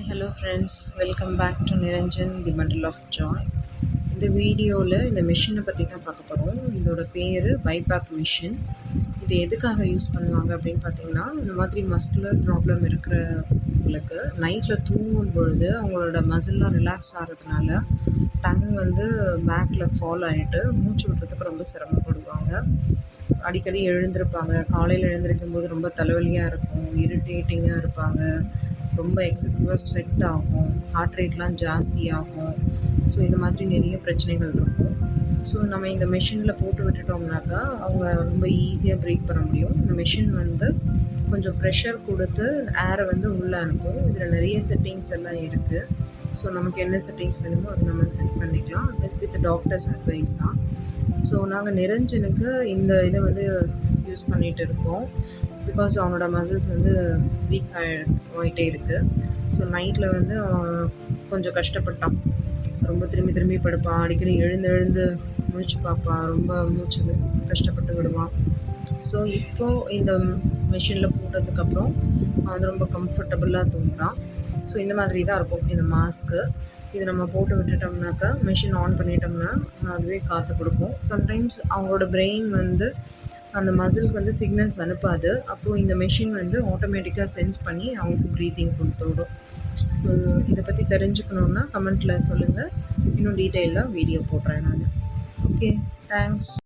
Hi, hello friends. Welcome back to Niranjan, the Bundle of Joy. இந்த வீடியோவில் இந்த மிஷினை பற்றி தான் பார்க்க போகிறோம். இதோட பேர் பைபேப் மிஷின். இது எதுக்காக யூஸ் பண்ணுவாங்க அப்படின்னு பார்த்தீங்கன்னா, இந்த மாதிரி மஸ்குலர் ப்ராப்ளம் இருக்கிறவங்களுக்கு நைட்டில் தூங்கும் பொழுது அவங்களோட மசில்லாம் ரிலாக்ஸ் ஆகிறதுனால டங் வந்து பேக்கில் ஃபால் ஆகிட்டு மூச்சு விடுறதுக்கு ரொம்ப சிரமப்படுவாங்க. அடிக்கடி எழுந்திருப்பாங்க. காலையில் எழுந்திருக்கும் போது ரொம்ப தலைவலியாக இருக்கும், இரிட்டேட்டிங்காக இருப்பாங்க, ரொம்ப எக்ஸசிவாக ஸ்வெட் ஆகும், ஹார்ட் ரேட்லாம் ஜாஸ்தி ஆகும். ஸோ இந்த மாதிரி நிறைய பிரச்சனைகள் இருக்கும். ஸோ நம்ம இந்த மிஷினில் போட்டு விட்டுட்டோம்னாக்கா அவங்க ரொம்ப ஈஸியாக ப்ரேக் பண்ண முடியும். இந்த மிஷின் வந்து கொஞ்சம் ப்ரெஷர் கொடுத்து ஏரை வந்து உள்ளே அனுப்பும். இதில் நிறைய செட்டிங்ஸ் எல்லாம் இருக்குது. ஸோ நமக்கு என்ன செட்டிங்ஸ் வேணுமோ அதை நம்ம செட் பண்ணிக்கலாம் வித் டாக்டர்ஸ் அட்வைஸ் தான். ஸோ நாங்கள் நிரஞ்சனுக்கு இந்த இதை வந்து யூஸ் பண்ணிகிட்டு இருக்கோம். பிகாஸ் அவனோட மசில்ஸ் வந்து வீக் ஆகிட்டே இருக்குது. ஸோ நைட்டில் வந்து அவன் கொஞ்சம் கஷ்டப்பட்டான். ரொம்ப திரும்பி திரும்பி படுப்பான், அடிக்கடி எழுந்து முழிச்சு பார்ப்பான், ரொம்ப மூச்சு கஷ்டப்பட்டு விடுவான். ஸோ இப்போது இந்த மிஷினில் போட்டதுக்கப்புறம் அவன் ரொம்ப கம்ஃபர்டபுளாக தூங்குறான். ஸோ இந்த மாதிரி தான் இருக்கும் இந்த மாஸ்க்கு. இது நம்ம போட்டு விட்டுட்டோம்னாக்கா மிஷின் ஆன் பண்ணிட்டோம்னா அதுவே காற்று கொடுக்கும். சம்டைம்ஸ் அவங்களோட பிரெயின் வந்து அந்த மசிலுக்கு வந்து சிக்னல்ஸ் அனுப்பாது. அப்போது இந்த மிஷின் வந்து ஆட்டோமேட்டிக்காக சென்ஸ் பண்ணி அவங்களுக்கு ப்ரீத்திங் கொடுத்துவிடும். ஸோ இதை பற்றி தெரிஞ்சுக்கணுன்னா கமெண்ட்டில் சொல்லுங்கள். இன்னும் டீட்டெயிலாக வீடியோ போடுறேன் நான். Okay, thanks.